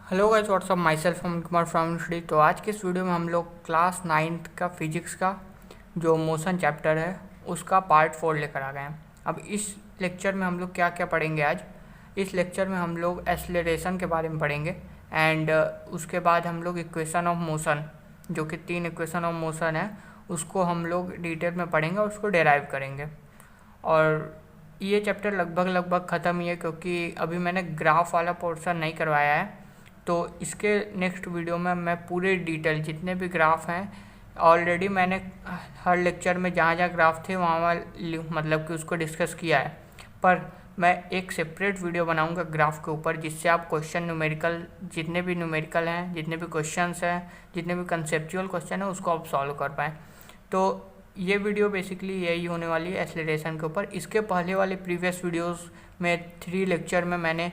Hello guys, what's up, myself Aman Kumar from Shri. तो आज के इस वीडियो में हम लोग क्लास 9th का फिजिक्स का जो मोशन चैप्टर है उसका पार्ट 4 लेकर आ गए हैं। अब इस लेक्चर में हम लोग क्या क्या पढ़ेंगे आज। इस लेक्चर में हम लोग एक्सेलरेशन के बारे में पढ़ेंगे एंड उसके बाद हम लोग इक्वेशन ऑफ मोशन, जो कि 3 इक्वेशन ऑफ मोशन है, उसको हम लोग डिटेल में पढ़ेंगे और उसको डेराइव करेंगे। और ये चैप्टर लगभग ख़त्म ही है, क्योंकि अभी मैंने ग्राफ वाला पोर्शन नहीं करवाया है। तो इसके नेक्स्ट वीडियो में मैं पूरे डिटेल जितने भी ग्राफ हैं, ऑलरेडी मैंने हर लेक्चर में जहाँ जहाँ ग्राफ थे वहाँ मतलब कि उसको डिस्कस किया है। पर मैं एक सेपरेट वीडियो बनाऊंगा ग्राफ के ऊपर, जिससे आप क्वेश्चन न्यूमेरिकल, जितने भी न्यूमेरिकल हैं, जितने भी क्वेश्चंस हैं, जितने भी कंसेप्चुअल क्वेश्चन हैं, उसको आप सॉल्व कर पाएँ। तो ये वीडियो बेसिकली यही होने वाली है एक्सेलरेशन के ऊपर। इसके पहले वाले प्रीवियस वीडियोस में 3 लेक्चर में मैंने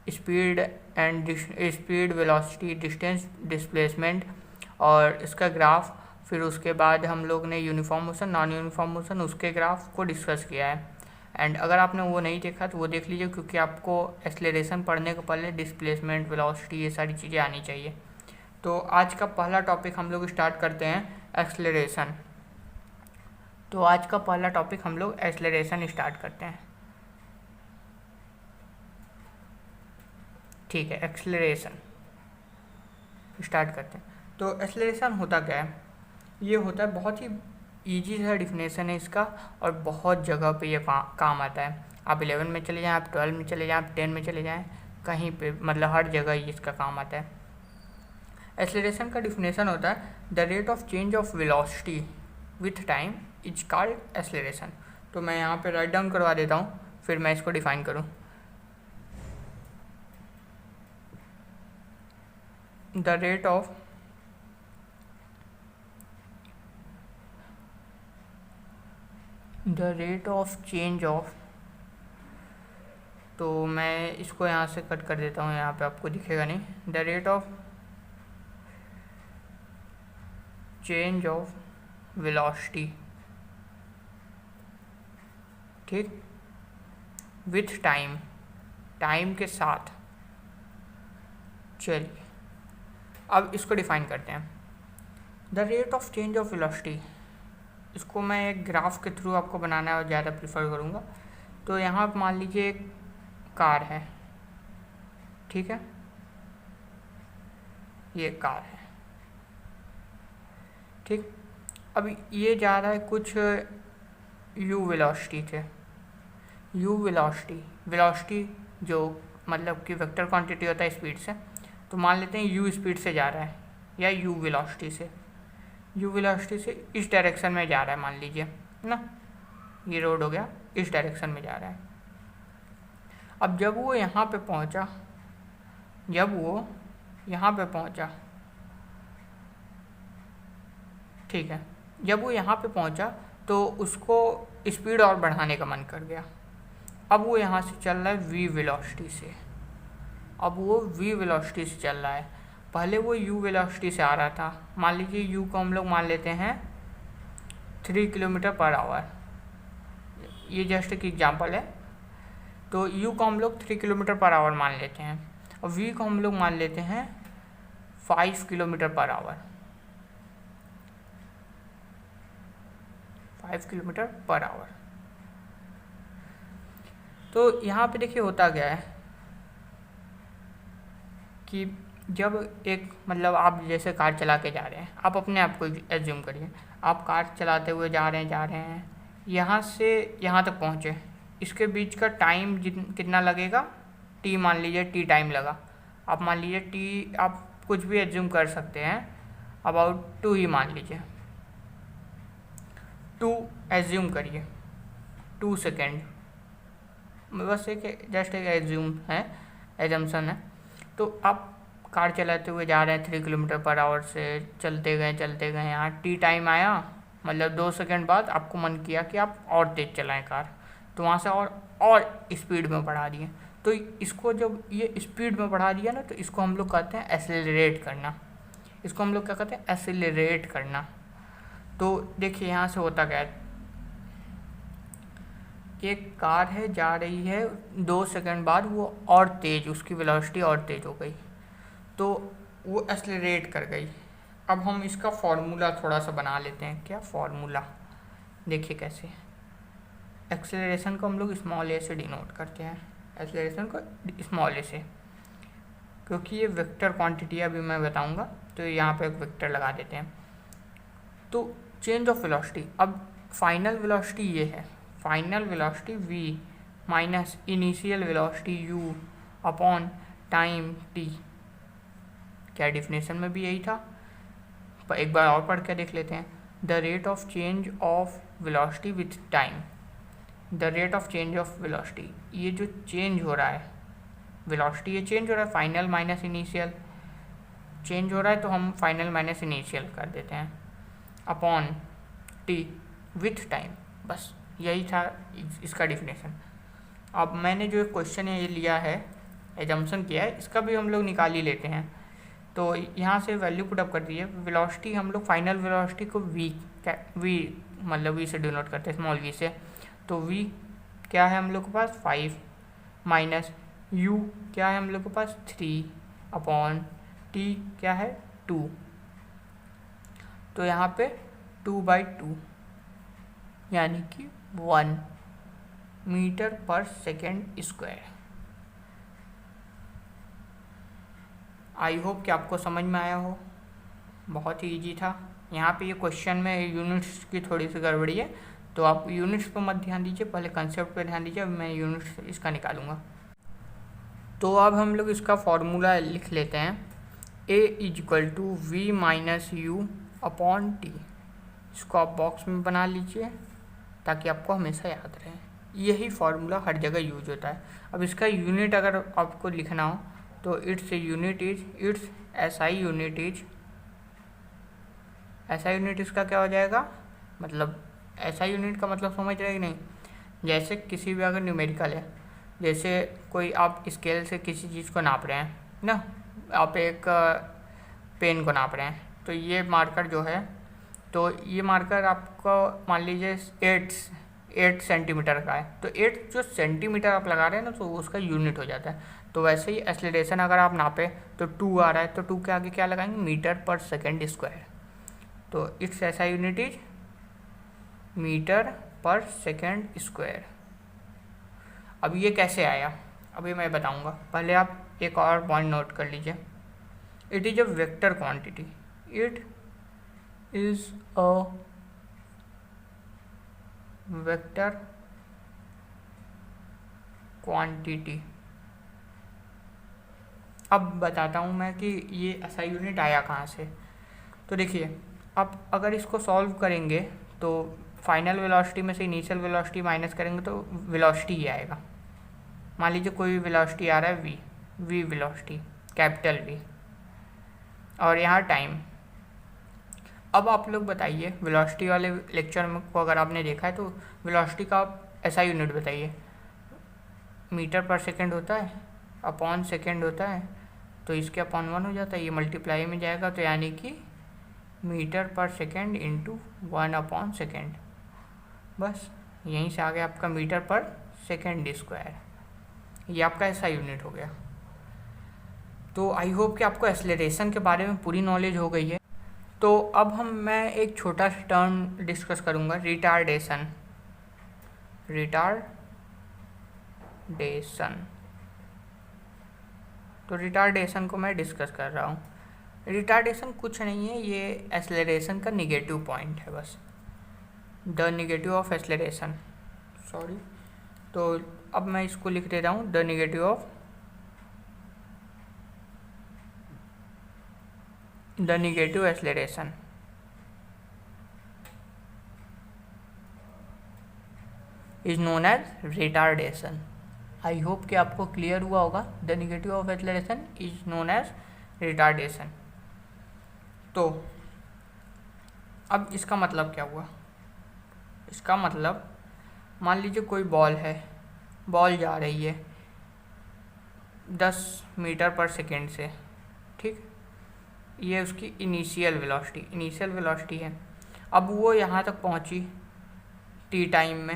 स्पीड वेलोसिटी, डिस्टेंस, डिस्प्लेसमेंट और इसका ग्राफ, फिर उसके बाद हम लोग ने uniform motion, non uniform motion, उसके ग्राफ को डिस्कस किया है। एंड अगर आपने वो नहीं देखा तो वो देख लीजिए, क्योंकि आपको एक्सेलरेशन पढ़ने के पहले डिस्प्लेसमेंट, वेलोसिटी, ये सारी चीज़ें आनी चाहिए। तो आज का पहला टॉपिक हम लोग स्टार्ट करते हैं एक्सेलरेशन। तो आज का पहला टॉपिक हम लोग एक्सेलरेशन स्टार्ट करते हैं। ठीक है, एक्सेलरेशन स्टार्ट करते हैं। तो एक्सेलरेशन होता क्या है? ये होता है, बहुत ही इजी सा डिफिनेशन है इसका, और बहुत जगह पे ये काम आता है। आप 11 में चले जाएं, आप 12 में चले जाएं, आप 10 में चले जाएं, कहीं पे मतलब हर जगह ही इसका काम आता है। एक्सेलरेशन का डिफिनेशन होता है the rate of change of velocity with time is called acceleration. तो मैं यहाँ पे राइट डाउन करवा देता हूँ, फिर मैं इसको डिफाइन करूँ। The rate of change of, तो मैं इसको यहाँ से कट कर देता हूँ, यहाँ पे आपको दिखेगा नहीं। The rate of change of velocity, ठीक, विथ टाइम, टाइम के साथ। चलिए अब इसको डिफाइन करते हैं। The rate of change of velocity, इसको मैं एक ग्राफ के थ्रू आपको बनाना है और ज़्यादा प्रीफर करूँगा। तो यहाँ पर मान लीजिए एक कार है, ठीक है, ये कार है, ठीक। अब ये जा रहा है कुछ u वेलोसिटी से। u वेलोसिटी जो मतलब कि वेक्टर क्वांटिटी होता है स्पीड से, तो मान लेते हैं u स्पीड से जा रहा है, या u वेलोसिटी से इस डायरेक्शन में जा रहा है, मान लीजिए ना, ये रोड हो गया, इस डायरेक्शन में जा रहा है। अब जब वो यहाँ पे पहुँचा, ठीक है, जब वो यहाँ पे पहुँचा तो उसको स्पीड और बढ़ाने का मन कर गया। अब वो यहाँ से चल रहा है v वेलोसिटी से चल रहा है। पहले वो u वेलोसिटी से आ रहा था। मान लीजिए u को हम लोग मान लेते हैं 3 किलोमीटर पर आवर, ये जस्ट एक एग्जांपल है। तो u को हम लोग 3 किलोमीटर पर आवर मान लेते हैं, और v को हम लोग मान लेते हैं 5 kilometre per hour, 5 kilometre per hour. तो यहाँ पे देखिए होता क्या है कि जब एक मतलब आप जैसे कार चला के जा रहे हैं, आप अपने आप को एज्यूम करिए, आप कार चलाते हुए जा रहे हैं, यहाँ से यहाँ तक पहुँचे, इसके बीच का टाइम कितना लगेगा, t मान लीजिए, t टाइम लगा। आप मान लीजिए t, आप कुछ भी एज्यूम कर सकते हैं, अबाउट 2 ही मान लीजिए, 2 एज्यूम करिए, 2 सेकेंड, बस एक जस्ट एक एजम्पशन है। तो आप कार चलाते हुए जा रहे हैं 3 किलोमीटर पर आवर से, चलते गए, यहाँ टी टाइम आया, मतलब 2 सेकेंड बाद आपको मन किया कि आप और तेज़ चलाएं कार, तो वहाँ से और स्पीड में बढ़ा दिए। तो इसको जब ये स्पीड में बढ़ा दिया ना, तो इसको हम लोग कहते हैं एक्सेलरेट करना। इसको हम लोग क्या कहते हैं? एक्सेलरेट करना। तो देखिए यहाँ से होता क्या है, एक कार है जा रही है, 2 सेकंड बाद वो और तेज़, उसकी वेलोसिटी और तेज़ हो गई। तो वो एक्सेलरेट कर गई। अब हम इसका फॉर्मूला थोड़ा सा बना लेते हैं। क्या फॉर्मूला, देखिए कैसे। एक्सेलरेशन को हम लोग स्मॉल ए से डिनोट करते हैं, एक्सेलरेशन को स्मॉल ए से, क्योंकि ये वेक्टर क्वांटिटी है, अभी मैं बताऊंगा। तो यहाँ पे एक वेक्टर लगा देते हैं। तो चेंज ऑफ वेलोसिटी, अब फाइनल वेलोसिटी ये है, final velocity v minus initial velocity u upon time t। क्या डेफिनेशन में भी यही था, पर एक बार और पढ़ के देख लेते हैं। The rate of change of velocity with time, the rate of change of velocity, ये जो चेंज हो रहा है वेलोसिटी, ये चेंज हो रहा है, फाइनल माइनस इनिशियल चेंज हो रहा है, तो हम फाइनल माइनस इनिशियल कर देते हैं, अपॉन टी विथ टाइम। बस यही था इसका डिफिनेशन। अब मैंने जो क्वेश्चन है ये लिया है, एजम्पशन किया है, इसका भी हम लोग निकाल ही लेते हैं। तो यहाँ से वैल्यू पुट अप कर दी है। वेलोसिटी हम लोग फाइनल वेलोसिटी को वी मतलब वी से डिनोट करते हैं, स्मॉल वी से। तो वी क्या है हम लोग के पास 5 माइनस यू क्या है हम लोग के पास 3 अपॉन टी क्या है 2। तो यहाँ पे 2/2 यानी कि 1 मीटर पर सेकेंड स्क्वायर। आई होप कि आपको समझ में आया हो, बहुत ही इजी था। यहाँ पे ये क्वेश्चन में यूनिट्स की थोड़ी सी गड़बड़ी है, तो आप यूनिट्स पर मत ध्यान दीजिए, पहले कंसेप्ट पे ध्यान दीजिए। अब मैं यूनिट्स इसका निकालूंगा। तो अब हम लोग इसका फॉर्मूला लिख लेते हैं। a = v minus u upon T. इसको आप बॉक्स में बना लीजिए ताकि आपको हमेशा याद रहे। यही फार्मूला हर जगह यूज होता है। अब इसका यूनिट अगर आपको लिखना हो तो its unit is, it's SI unit is, SI unit इसका क्या हो जाएगा, मतलब एसआई यूनिट का मतलब समझ रहे कि नहीं। जैसे किसी भी अगर न्यूमेरिकल है, जैसे कोई आप स्केल से किसी चीज़ को नाप रहे हैं ना, आप एक पेन को नाप रहे हैं, तो ये मार्कर जो है, तो ये मार्कर आपको मान लीजिए 8 सेंटीमीटर का है, तो 8 जो सेंटीमीटर आप लगा रहे हैं ना, तो उसका यूनिट हो जाता है। तो वैसे ही एक्सेलरेशन अगर आप नापे तो 2 आ रहा है, तो 2 के आगे क्या लगाएंगे, मीटर पर सेकेंड स्क्वायर। तो इट्स ऐसा यूनिट इज मीटर पर सेकेंड स्क्वायर। अब ये कैसे आया अभी मैं बताऊंगा, पहले आप एक और पॉइंट नोट कर लीजिए। It is a vector quantity, it is a vector quantity. अब बताता हूँ मैं कि ये ऐसा यूनिट आया कहाँ से। तो देखिए, अब अगर इसको सॉल्व करेंगे तो फाइनल वेलोसिटी में से इनिशियल वेलोसिटी माइनस करेंगे तो वेलोसिटी ही आएगा। मान लीजिए कोई वेलोसिटी आ रहा है वी वेलोसिटी, कैपिटल वी, और यहाँ टाइम। अब आप लोग बताइए, वेलोसिटी वाले लेक्चर में को अगर आपने देखा है तो वेलोसिटी का आप ऐसा यूनिट बताइए, मीटर पर सेकेंड होता है, अपॉन सेकेंड होता है, तो इसके अपॉन 1 हो जाता है, ये मल्टीप्लाई में जाएगा, तो यानी कि मीटर पर सेकेंड इंटू 1 अपॉन सेकेंड। बस यहीं से आ गया आपका मीटर पर सेकेंड स्क्वायर, ये आपका ऐसा यूनिट हो गया। तो आई होप कि आपको एक्सेलरेशन के बारे में पूरी नॉलेज हो गई है। तो अब मैं एक छोटा सा टर्म डिस्कस करूँगा, रिटार्डेशन। तो रिटार्डेशन को मैं डिस्कस कर रहा हूँ। रिटार्डेशन कुछ नहीं है, ये एक्सेलरेशन का निगेटिव पॉइंट है बस, the negative of acceleration, sorry. तो अब मैं इसको लिख देता हूँ, the negative acceleration is known as retardation. I hope कि आपको क्लियर हुआ होगा, the negative of acceleration is known as retardation. तो अब इसका मतलब क्या हुआ, इसका मतलब मान लीजिए कोई बॉल है, बॉल जा रही है 10 मीटर पर सेकेंड से, ठीक, ये उसकी इनिशियल वेलोसिटी है। अब वो यहाँ तक पहुँची टी टाइम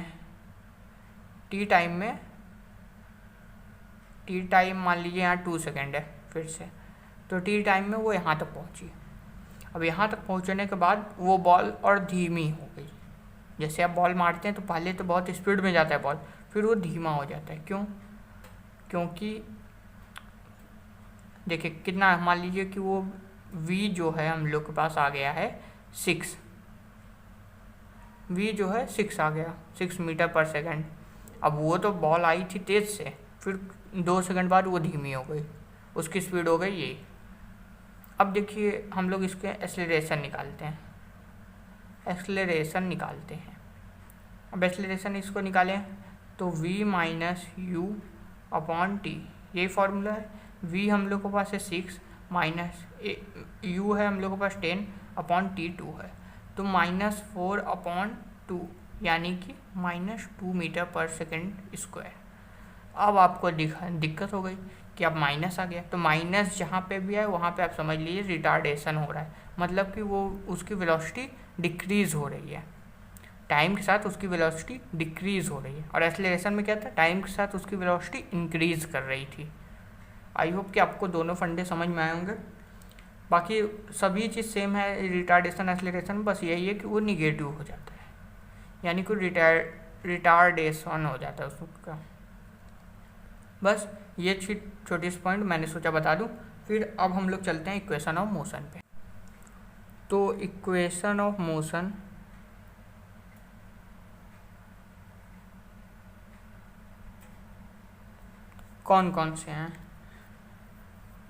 मान लीजिए यहाँ 2 सेकेंड है, फिर से तो टी टाइम में वो यहाँ तक पहुँची। अब यहाँ तक पहुँचने के बाद वो बॉल और धीमी हो गई। जैसे आप बॉल मारते हैं तो पहले तो बहुत स्पीड में जाता है बॉल, फिर वो धीमा हो जाता है। क्यों? क्योंकि देखिए कितना, मान लीजिए कि वो v जो है हम लोग के पास आ गया है 6, v जो है 6 आ गया, 6 मीटर पर सेकंड। अब वो तो बॉल आई थी तेज़ से, फिर 2 सेकंड बाद वो धीमी हो गई, उसकी स्पीड हो गई यही। अब देखिए हम लोग इसके एक्सेलरेशन निकालते हैं, अब एक्सेलरेशन इसको निकालें तो v minus u upon T, यही फार्मूला है। v हम लोग के पास है 6 माइनस u है हम लोग के पास 10 अपॉन टी 2 है, तो -4 अपॉन 2 यानी कि -2 मीटर पर सेकंड स्क्वायर। अब आपको दिक्कत हो गई कि अब माइनस आ गया, तो माइनस जहाँ पे भी है वहाँ पे आप समझ लीजिए रिटार्डेशन हो रहा है, मतलब कि वो उसकी वेलोसिटी डिक्रीज़ हो रही है, टाइम के साथ उसकी वेलोसिटी डिक्रीज़ हो रही है। और एक्सेलरेशन में क्या था, टाइम के साथ उसकी वेलोसिटी इंक्रीज़ कर रही थी। आई होप कि आपको दोनों फंडे समझ में आए होंगे। बाकी सभी चीज़ सेम है रिटार्डेशन एक्सेलरेशन, बस यही है कि वो निगेटिव हो जाता है, यानी कि रिटार्डेशन हो जाता है उसका। बस ये छोटी सी पॉइंट मैंने सोचा बता दूं। फिर अब हम लोग चलते हैं इक्वेशन ऑफ मोशन पे। तो इक्वेशन ऑफ मोशन कौन कौन से हैं?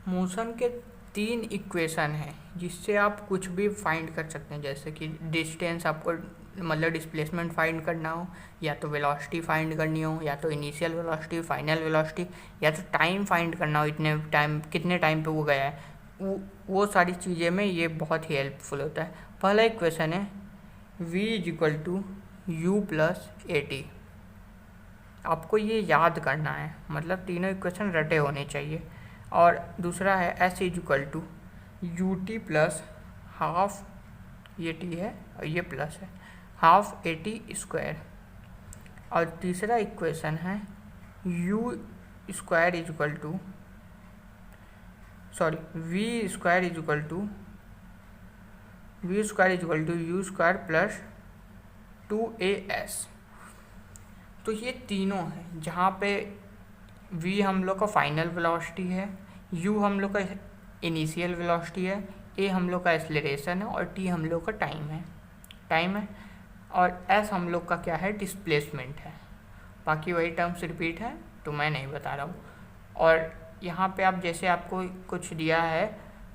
मोशन के 3 इक्वेशन हैं जिससे आप कुछ भी फाइंड कर सकते हैं, जैसे कि डिस्टेंस आपको मतलब डिस्प्लेसमेंट फाइंड करना हो, या तो वेलोसिटी फाइंड करनी हो, या तो इनिशियल वेलोसिटी, फाइनल वेलोसिटी, या तो टाइम फाइंड करना हो, इतने टाइम कितने टाइम पे वो गया है, वो सारी चीज़ें में ये बहुत ही हेल्पफुल होता है। पहला इक्वेशन है v = u + at। आपको ये याद करना है, मतलब तीनों इक्वेशन रटे होने चाहिए। और दूसरा है s = ut + हाफ, ये t है और ये प्लस है, हाफ at²। और तीसरा इक्वेशन है v² = u² + 2as। तो ये तीनों हैं जहाँ पे v हम लोग का फाइनल वेलोसिटी है, u हम लोग का इनिशियल वेलोसिटी है, a हम लोग का एक्सेलरेशन है और t हम लोग का टाइम है और s हम लोग का क्या है, डिस्प्लेसमेंट है। बाकी वही टर्म्स रिपीट है तो मैं नहीं बता रहा हूँ। और यहाँ पे आप जैसे आपको कुछ दिया है,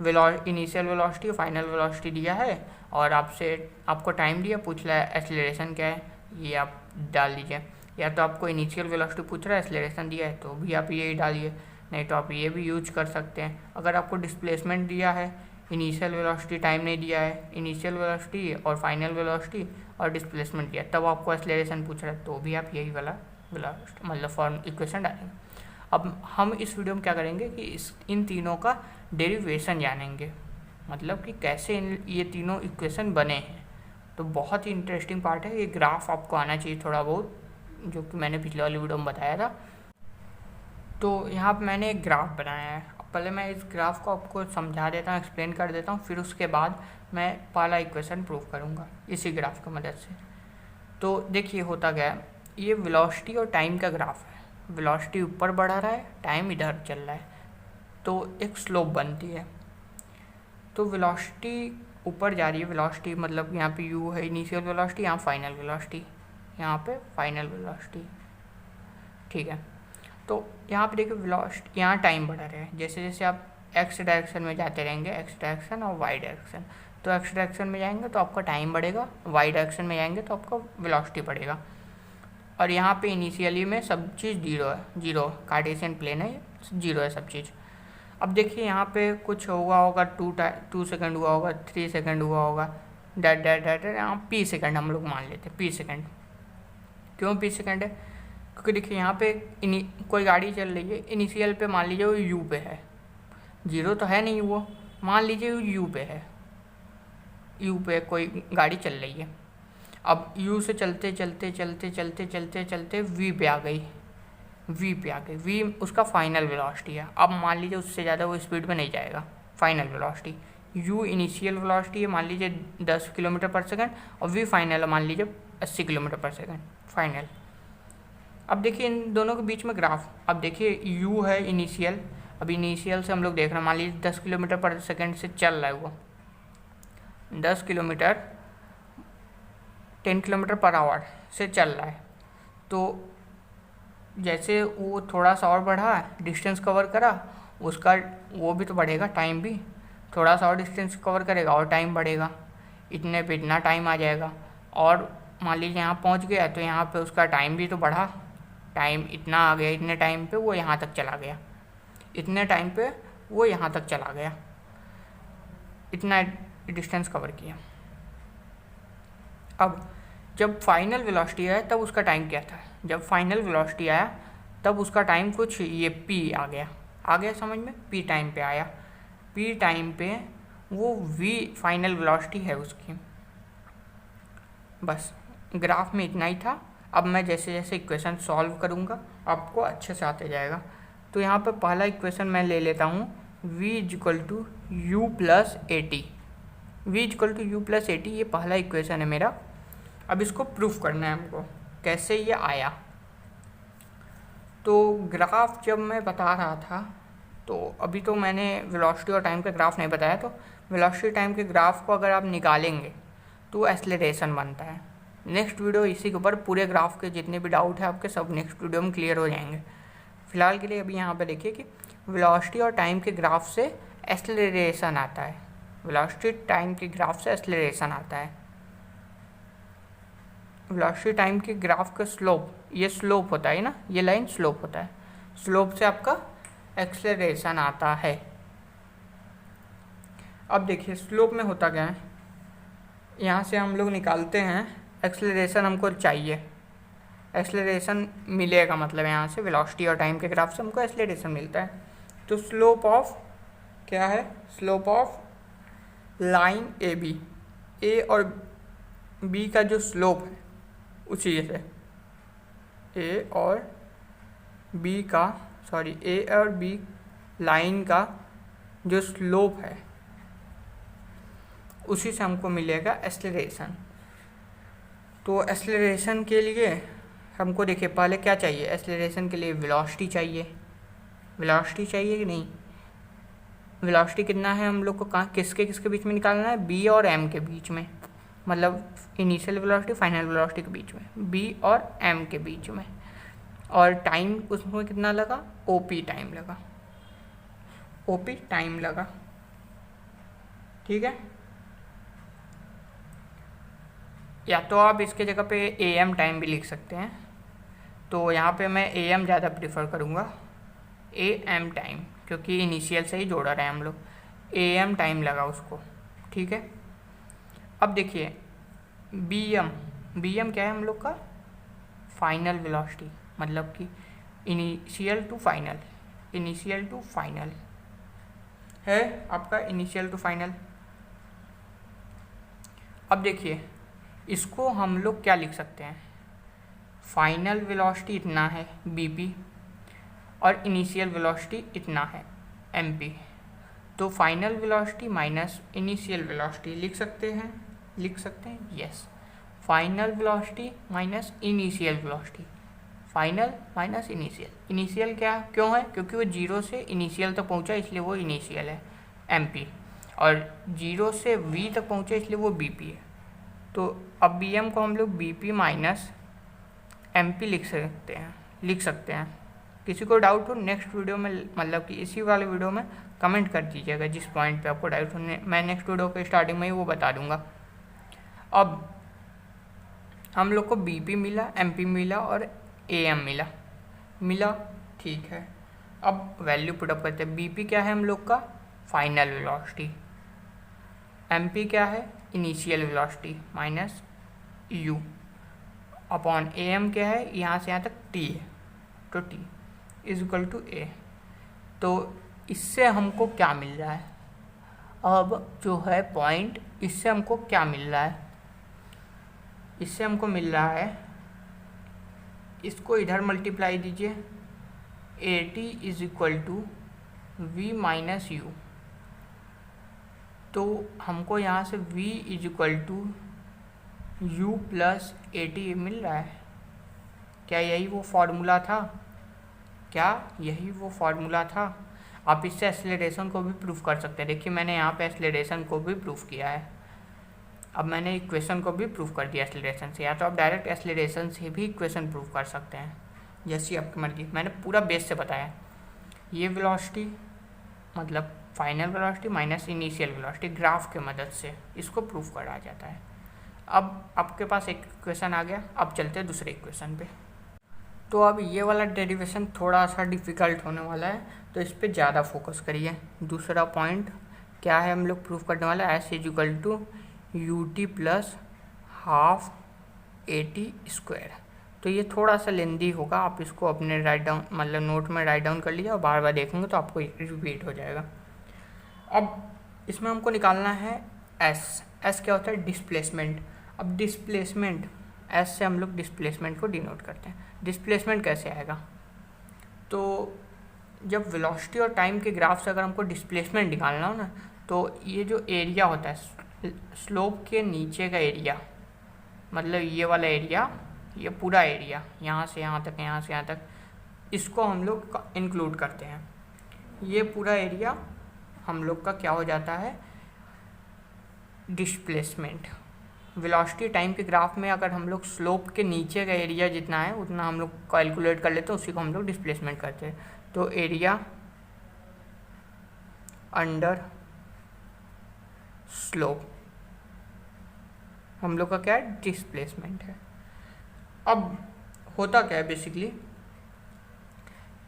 इनिशियल वेलोसिटी, फाइनल वेलोसिटी दिया है और आपको टाइम दिया, पूछ रहा है एक्सेलरेशन क्या है, ये आप डाल दीजिए। या तो आपको इनिशियल वेलोसिटी पूछ रहा है, एक्सेलरेशन दिया है तो भी आप यही डालिए, नहीं तो आप ये भी यूज कर सकते हैं। अगर आपको डिस्प्लेसमेंट दिया है, इनिशियल वेलोसिटी, टाइम नहीं दिया है, इनिशियल वेलोसिटी और फाइनल वेलोसिटी और डिस्प्लेसमेंट दिया, तब आपको एक्सेलरेशन पूछ रहा है तो भी आप यही वाला मतलब फॉर्म इक्वेशन डालेंगे। अब हम इस वीडियो में क्या करेंगे कि इन तीनों का डेरिवेशन जानेंगे, मतलब कि कैसे ये तीनों इक्वेशन बने हैं। तो बहुत ही इंटरेस्टिंग पार्ट है, ये ग्राफ आपको आना चाहिए थोड़ा बहुत, जो कि मैंने पिछले वाली वीडियो में बताया था। तो यहाँ पर मैंने एक ग्राफ बनाया है। पहले मैं इस ग्राफ को आपको समझा देता हूँ, एक्सप्लेन कर देता हूँ, फिर उसके बाद मैं पहला इक्वेशन प्रूव करूँगा इसी ग्राफ की मदद से। तो देखिए होता क्या है, ये वेलोसिटी और टाइम का ग्राफ है। वेलोसिटी ऊपर बढ़ा रहा है, टाइम इधर चल रहा है, तो एक स्लोप बनती है। तो वेलोसिटी ऊपर जा रही है, वेलोसिटी मतलब यहाँ पे u है इनिशियल वेलोसिटी, यहाँ फाइनल वेलोसिटी, यहाँ पे फाइनल वेलोसिटी, ठीक है। तो यहाँ पे देखिए वेलोसिटी, यहाँ टाइम बढ़ा रहा है, जैसे जैसे आप x डायरेक्शन में जाते रहेंगे, x डायरेक्शन और y डायरेक्शन, तो x डायरेक्शन में जाएंगे तो आपका टाइम बढ़ेगा, y डायरेक्शन में जाएंगे तो आपका वेलोसिटी बढ़ेगा। और यहाँ पे इनिशियली में सब चीज़ जीरो कार्टेशियन प्लेन है, जीरो है सब चीज़। अब देखिए यहाँ पे कुछ हुआ होगा, 2 सेकंड हुआ होगा, 3 सेकंड हुआ होगा, डैट यहाँ p सेकंड हम लोग मान लेते हैं, p सेकंड। क्यों p सेकंड है? क्योंकि देखिए यहाँ पे कोई गाड़ी चल रही है, इनिशियल पे मान लीजिए वो u पे है, जीरो तो है नहीं, वो मान लीजिए वो u पे है, u पे कोई गाड़ी चल रही है। अब u से चलते v पे आ गई, v उसका फाइनल वेलोसिटी है। अब मान लीजिए उससे ज़्यादा वो स्पीड में नहीं जाएगा, final velocity. u initial velocity है मान लीजिए 10 किलोमीटर पर सेकंड और v फाइनल मान लीजिए 80 किलोमीटर पर सेकंड फाइनल। अब देखिए इन दोनों के बीच में ग्राफ, अब देखिए u है इनिशियल, अब इनिशियल से हम लोग देख रहे हैं मान लीजिए 10 किलोमीटर पर सेकंड से चल रहा है वो 10 किलोमीटर 10 किलोमीटर पर आवर से चल रहा है। तो जैसे वो थोड़ा सा और बढ़ा, डिस्टेंस कवर करा, उसका वो भी तो बढ़ेगा, टाइम भी थोड़ा सा और डिस्टेंस कवर करेगा और टाइम बढ़ेगा, इतने पे इतना टाइम आ जाएगा। और मान लीजिए यहाँ पहुँच गया तो यहाँ पे उसका टाइम भी तो बढ़ा, टाइम इतना आ गया, इतने टाइम पे वो यहाँ तक चला गया, इतने टाइम पे वो यहाँ तक चला गया, इतना डिस्टेंस कवर किया। अब जब फाइनल वेलोसिटी आया तब उसका टाइम क्या था, जब फाइनल वेलोसिटी आया तब उसका टाइम कुछ ये p आ गया समझ में, p टाइम पे आया, p टाइम पे वो v फाइनल वेलोसिटी है उसकी। बस ग्राफ में इतना ही था। अब मैं जैसे जैसे इक्वेशन सॉल्व करूँगा आपको अच्छे से आते जाएगा। तो यहाँ पे पहला इक्वेशन मैं ले लेता हूँ v equal to you plus A t, v equal to you plus A t, ये पहला इक्वेशन है मेरा। अब इसको प्रूफ करना है हमको कैसे ये आया। तो ग्राफ जब मैं बता रहा था तो अभी तो मैंने वेलोसिटी और टाइम का ग्राफ नहीं बताया, तो वेलोसिटी टाइम के ग्राफ को अगर आप निकालेंगे तो एक्सेलरेशन बनता है। नेक्स्ट वीडियो इसी के ऊपर पूरे ग्राफ के जितने भी डाउट है आपके सब नेक्स्ट वीडियो में क्लियर हो जाएंगे। फिलहाल के लिए अभी यहाँ पे देखिए कि वेलोसिटी और टाइम के ग्राफ से एक्सेलरेशन आता है, वेलोसिटी टाइम के ग्राफ से एक्सेलरेशन आता है। वेलोसिटी टाइम के ग्राफ का स्लोप, ये स्लोप होता है ना, ये लाइन स्लोप होता है, स्लोप से आपका एक्सेलरेशन आता है। अब देखिए स्लोप में होता क्या है, यहाँ से हम लोग निकालते हैं एक्सेलरेशन, हमको चाहिए एक्सेलरेशन मिलेगा, मतलब यहाँ से वेलोसिटी और टाइम के ग्राफ से हमको एक्सेलरेशन मिलता है। तो स्लोप ऑफ क्या है, slope of line A B, A और बी का जो स्लोप है उसी से ए और बी का, सॉरी ए और बी लाइन का जो स्लोप है उसी से हमको मिलेगा एक्सेलरेशन। तो एक्सेलरेशन के लिए हमको देखिए पहले क्या चाहिए, एक्सेलरेशन के लिए वेलोसिटी चाहिए, वेलोसिटी चाहिए कि नहीं, वेलोसिटी कितना है हम लोग को, कहाँ किसके किसके बीच में निकालना है, बी और एम के बीच में, मतलब इनिशियल वेलोसिटी फाइनल वेलोसिटी के बीच में, बी और एम के बीच में। और टाइम उसमें कितना लगा, ओपी टाइम लगा, ओपी टाइम लगा, ठीक है। या तो आप इसके जगह पे ए एम टाइम भी लिख सकते हैं, तो यहाँ पे मैं ए एम ज़्यादा प्रीफर करूँगा, ए एम टाइम, क्योंकि इनिशियल से ही जोड़ा रहे हम लोग, ए एम टाइम लगा उसको, ठीक है। अब देखिए बी एम क्या है हम लोग का, फाइनल वेलोसिटी, मतलब कि initial to final, initial to final है आपका, इनिशियल टू फाइनल। अब देखिए इसको हम लोग क्या लिख सकते हैं, फाइनल वेलोसिटी इतना है बीपी और इनिशियल वेलोसिटी इतना है एमपी, तो final velocity minus initial velocity लिख सकते हैं, yes, final velocity minus initial velocity, final minus initial, initial क्या क्यों है, क्योंकि वो जीरो से इनिशियल तक पहुंचा इसलिए वो इनिशियल है एमपी, और जीरो से वी तक पहुंचा इसलिए वो बीपी है। तो अब बी एम को हम लोग बीपी माइनस एमपी लिख सकते हैं। किसी को डाउट हो नेक्स्ट वीडियो में, मतलब कि इसी वाले वीडियो में कमेंट कर दीजिएगा, जिस पॉइंट पे आपको डाउट हो मैं नेक्स्ट वीडियो के स्टार्टिंग में ही वो बता दूंगा। अब हम लोग को बीपी मिला, एमपी मिला और एएम मिला, ठीक है। अब वैल्यू पुटअप करते हैं, बीपी क्या है हम लोग का, फाइनल वेलोसिटी, एमपी क्या है, initial velocity minus u, upon am क्या है, यहाँ से यहाँ तक टी है, तो टी इज इक्वल टू ए। तो इससे हमको क्या मिल रहा है, अब जो है पॉइंट, इससे हमको क्या मिल रहा है, इससे हमको मिल रहा है, इसको इधर मल्टीप्लाई दीजिए, A T is equal to we minus U, तो हमको यहाँ से v is equal to you plus A T मिल रहा है। क्या यही वो फार्मूला था? क्या यही वो फार्मूला था? आप इससे एक्सेलरेशन को भी प्रूफ कर सकते हैं। देखिए मैंने यहाँ पे एक्सेलरेशन को भी प्रूफ किया है। अब मैंने इक्वेशन को भी प्रूफ कर दिया एक्सेलरेशन से, या तो आप डायरेक्ट एक्सेलरेशन से भी इक्वेशन प्रूफ कर सकते हैं, जैसी आपकी मर्जी। मैंने पूरा बेस से बताया। ये वेलोसिटी मतलब final velocity minus initial velocity graph के मदद से इसको प्रूफ करा जाता है। अब आपके पास एक इक्वेशन आ गया। अब चलते हैं दूसरे इक्वेशन पे। तो अब ये वाला डेरिवेशन थोड़ा सा डिफ़िकल्ट होने वाला है, तो इस पर ज़्यादा फोकस करिए। दूसरा पॉइंट क्या है हम लोग प्रूफ करने वाला है? S is equal to u t plus half a t square. तो ये थोड़ा सा लेंदी होगा, आप इसको अपने राइट डाउन मतलब नोट में राइट डाउन कर लीजिए और बार बार देखेंगे तो आपको रिपीट हो जाएगा। अब इसमें हमको निकालना है एस। एस क्या होता है? डिस्प्लेसमेंट। अब डिस्प्लेसमेंट, एस से हम लोग डिस्प्लेसमेंट को डिनोट करते हैं। डिस्प्लेसमेंट कैसे आएगा? तो जब वेलोसिटी और टाइम के ग्राफ से अगर हमको डिस्प्लेसमेंट निकालना हो ना, तो ये जो एरिया होता है स्लोप के नीचे का एरिया, मतलब ये वाला एरिया, ये पूरा एरिया यहाँ से यहाँ तक, यहाँ से यहाँ तक, इसको हम लोग इंक्लूड करते हैं। ये पूरा एरिया हम लोग का क्या हो जाता है? डिस्प्लेसमेंट। वेलोसिटी टाइम के ग्राफ में अगर हम लोग स्लोप के नीचे का एरिया जितना है उतना हम लोग कैलकुलेट कर लेते हैं, उसी को हम लोग डिस्प्लेसमेंट करते हैं। तो एरिया अंडर स्लोप हम लोग का क्या है? डिस्प्लेसमेंट है। अब होता क्या है बेसिकली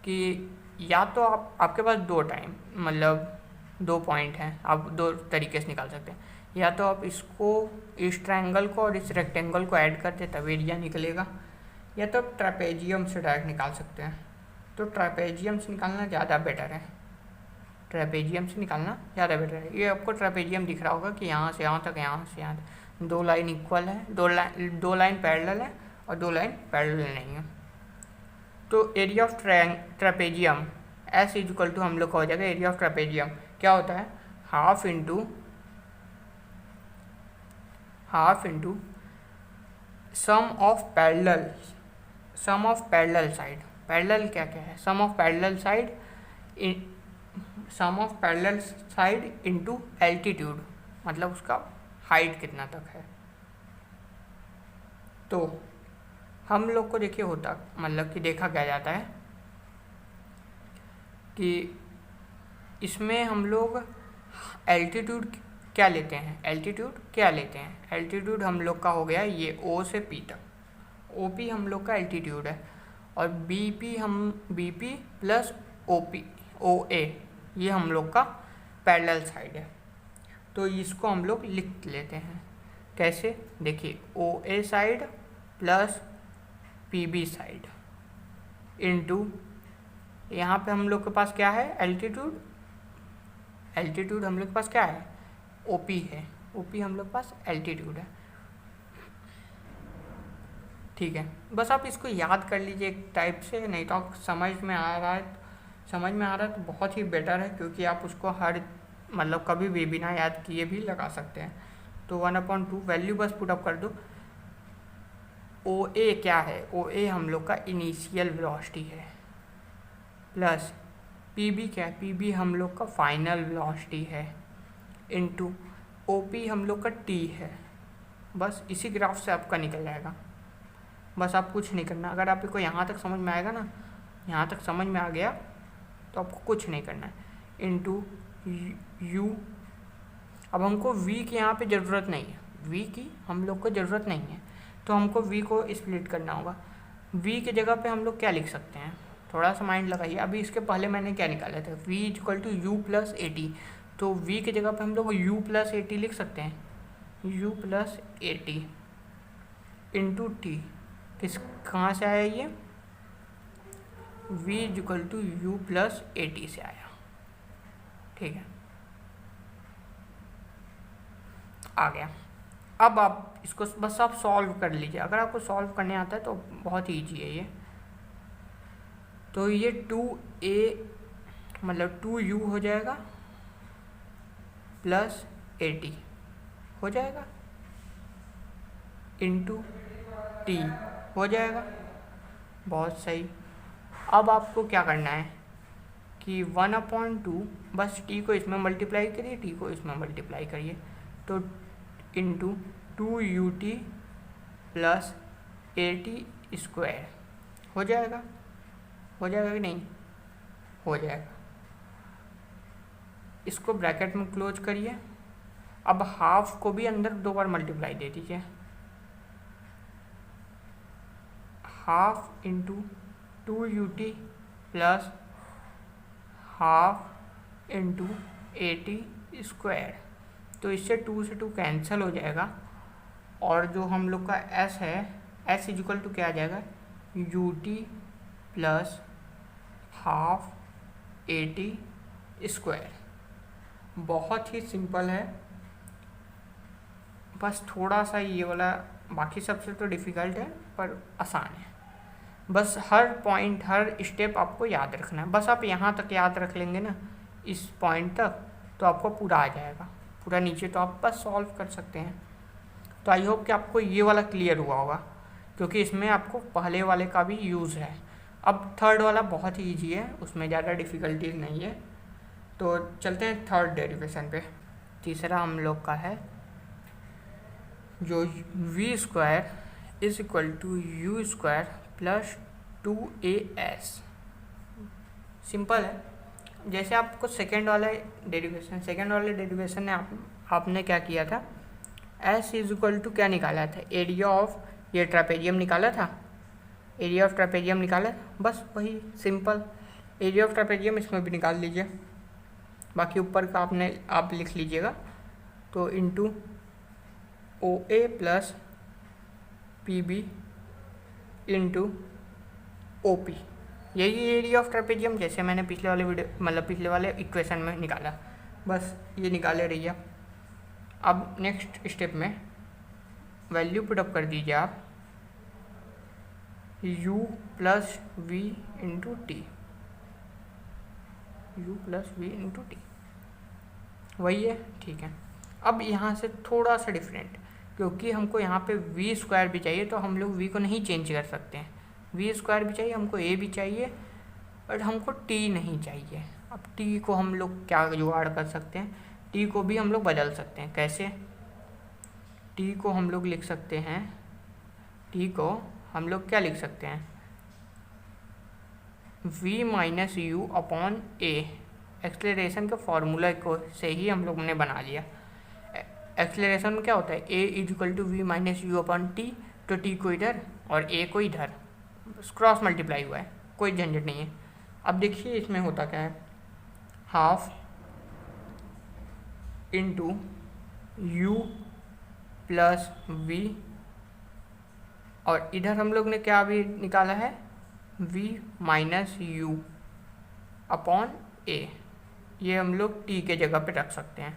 कि या तो आपके पास दो टाइम मतलब दो पॉइंट हैं, आप दो तरीके से निकाल सकते हैं। या तो आप इसको, इस ट्रायंगल को और इस रेक्टेंगल को ऐड करते तब एरिया निकलेगा, या तो आप ट्रापेजियम से डायरेक्ट निकाल सकते हैं। तो ट्रापेजियम से निकालना ज़्यादा बेटर है। ट्रापेजियम से निकालना ज़्यादा बेटर है। ये आपको ट्रापेजियम दिख रहा होगा कि यहाँ से यहाँ तक, यहाँ से यहाँ तक दो लाइन इक्वल है, दो लाइन पैरेलल है और दो लाइन पैरेलल नहीं है। तो area of trapezium s is equal to हम लोग का हो जाएगा एरिया ऑफ ट्रापेजियम क्या होता है? Half into sum of parallel side. Parallel क्या क्या है? Sum of parallel side into altitude, मतलब उसका हाइट कितना तक है। तो हम लोग को देखिए होता मतलब कि देखा क्या जाता है कि इसमें हम लोग एल्टीट्यूड क्या लेते हैं? एल्टीट्यूड हम लोग का हो गया ये ओ से पी तक। ओपी हम लोग का एल्टीट्यूड है और बीपी प्लस ओए ये हम लोग का पैरेलल साइड है। तो इसको हम लोग लिख लेते हैं कैसे? देखिए OA side plus PB side into यहाँ पे हम लोग के पास क्या है? एल्टीट्यूड हम लोग के पास क्या है? ओपी है। ओपी हम लोग के पास एल्टीट्यूड है। ठीक है, बस आप इसको याद कर लीजिए एक टाइप से, नहीं तो आप समझ में आ रहा है तो बहुत ही बेटर है, क्योंकि आप उसको हर मतलब कभी भी बिना याद किए भी लगा सकते हैं। तो 1/2 वैल्यू बस पुट अप कर दो। ओ ए क्या है? ओ ए हम लोग का इनिशियल वेलोसिटी है, प्लस पी बी क्या है? पी बी हम लोग का फाइनल वेलोसिटी है, इनटू ओ पी हम लोग का टी है। बस इसी ग्राफ से आपका निकल जाएगा। बस आप कुछ नहीं करना। अगर आपको यहाँ तक समझ में आएगा ना, यहाँ तक समझ में आ गया तो आपको कुछ नहीं करना है। इनटू यू, अब हमको v की यहाँ पे ज़रूरत नहीं है, v की हम लोग को ज़रूरत नहीं है, तो हमको v को स्प्लिट करना होगा। v की जगह पे हम लोग क्या लिख सकते हैं? थोड़ा सा माइंड लगाइए। अभी इसके पहले मैंने क्या निकाला था? v equal to you plus A t. तो v की जगह पे हम लोग u प्लस ए टी लिख सकते हैं, u प्लस ए टी इंटू टी। किस कहाँ से आया ये? v equal to you plus A t से आया। ठीक है, आ गया। अब आप इसको बस आप सॉल्व कर लीजिए। अगर आपको सॉल्व करने आता है तो बहुत ईजी है ये। तो ये 2a मतलब 2u हो जाएगा प्लस 80 हो जाएगा, इंटू टी हो जाएगा। बहुत सही। अब आपको क्या करना है कि 1/2 बस टी को इसमें मल्टीप्लाई करिए, टी को इसमें मल्टीप्लाई करिए, तो इंटू 2ut प्लस 80 स्क्वायर हो जाएगा। हो जाएगा कि नहीं? हो जाएगा। इसको ब्रैकेट में क्लोज करिए। अब हाफ को भी अंदर 2 बार मल्टीप्लाई दे दीजिए, half into 2ut plus half into 80 square. तो इससे 2 से 2 कैंसिल हो जाएगा, और जो हम लोग का s है, s इक्वल टू क्या आ जाएगा, ut प्लस हाफ 80 स्क्वायर। बहुत ही सिंपल है, बस थोड़ा सा ये वाला, बाकी सबसे तो डिफ़िकल्ट है पर आसान है। बस हर पॉइंट, हर स्टेप आपको याद रखना है। बस आप यहाँ तक याद रख लेंगे ना, इस पॉइंट तक, तो आपको पूरा आ जाएगा। पूरा नीचे तो आप बस सॉल्व कर सकते हैं। तो आई होप कि आपको ये वाला क्लियर हुआ होगा, क्योंकि इसमें आपको पहले वाले का भी यूज़ है। अब थर्ड वाला बहुत ही ईजी है, उसमें ज़्यादा डिफ़िकल्टीज नहीं है। तो चलते हैं थर्ड डेरिवेशन पे। तीसरा हम लोग का है जो v square is equal to u square plus 2as। Simple है। जैसे आपको सेकेंड वाले डेरिवेशन में आपने क्या किया था, s इज इक्वल टू क्या निकाला था, एरिया ऑफ ये ट्रापेजियम निकाला था, एरिया ऑफ ट्रापेजियम निकाला, बस वही सिंपल एरिया ऑफ ट्रापेजियम इसमें भी निकाल लीजिए। बाकी ऊपर का आप लिख लीजिएगा। तो into OA plus PB into OP, यही एरिया ऑफ ट्रापेजियम जैसे मैंने पिछले वाले पिछले वाले इक्वेशन में निकाला, बस ये निकाले रहिए। अब नेक्स्ट स्टेप में वैल्यू पुटअप कर दीजिए आप, u plus v into T, u plus v into T, वही है, ठीक है। अब यहाँ से थोड़ा सा डिफरेंट, क्योंकि हमको यहाँ पे v स्क्वायर भी चाहिए, तो हम लोग v को नहीं चेंज कर सकते हैं। v स्क्वायर भी चाहिए हमको, a भी चाहिए, बट हमको t नहीं चाहिए। अब t को हम लोग क्या जुगाड़ कर सकते हैं, t को भी हम लोग बदल सकते हैं। कैसे? t को हम लोग लिख सकते हैं, t को हम लोग क्या लिख सकते हैं, v minus u upon a। Acceleration के फॉर्मूला को से ही हम लोग ने बना लिया। एक्सेलरेशन में क्या होता है, a is equal to we minus u upon t, तो t को इधर और a को इधर, क्रॉस मल्टीप्लाई हुआ है, कोई झंझट नहीं है। अब देखिए इसमें होता क्या है, half into you plus v, और इधर हम लोग ने क्या अभी निकाला है, v minus u upon a। ये हम लोग t के जगह पे रख सकते हैं,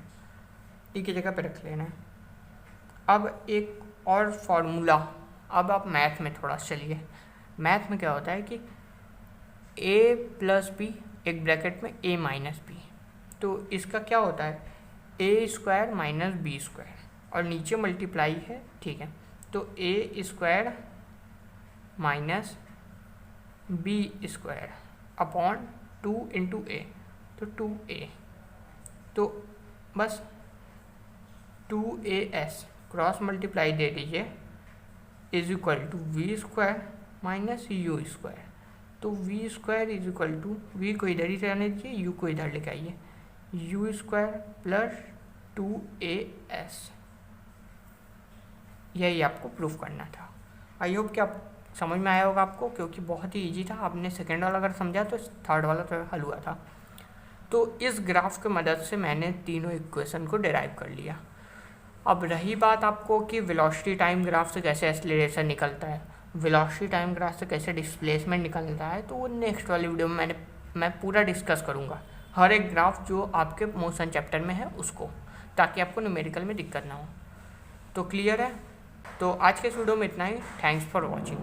t की जगह पे रख लेना है। अब एक और फॉर्मूला, अब आप मैथ में थोड़ा चलिए। मैथ में क्या होता है कि a प्लस बी, एक ब्रैकेट में a माइनस बी, तो इसका क्या होता है, a square minus b square, और नीचे मल्टीप्लाई है, ठीक है। तो a square minus b square upon 2 into a, तो 2a, तो बस 2as क्रॉस मल्टीप्लाई दे दीजिए, is equal to V square minus U square. तो V square is equal to, V को इधर ही रहने दीजिए, यू को इधर लेके आइए, यू स्क्वायर प्लस 2as। यही आपको प्रूफ करना था। आई होप कि आप समझ में आया होगा आपको, क्योंकि बहुत ही इजी था। आपने सेकेंड वाला अगर समझा तो थर्ड वाला तो हल हुआ था। तो इस ग्राफ की मदद से मैंने तीनों इक्वेशन को डिराइव कर लिया। अब रही बात आपको कि वेलोसिटी टाइम ग्राफ से कैसे एक्सेलरेशन निकलता है, वेलोसिटी टाइम ग्राफ से कैसे डिस्प्लेसमेंट निकलता है, तो वो नेक्स्ट वाली वीडियो में मैं पूरा डिस्कस करूँगा, हर एक ग्राफ जो आपके मोशन चैप्टर में है उसको, ताकि आपको न्यूमेरिकल में दिक्कत ना हो। तो क्लियर है? तो आज के इस वीडियो में इतना ही। Thanks for watching.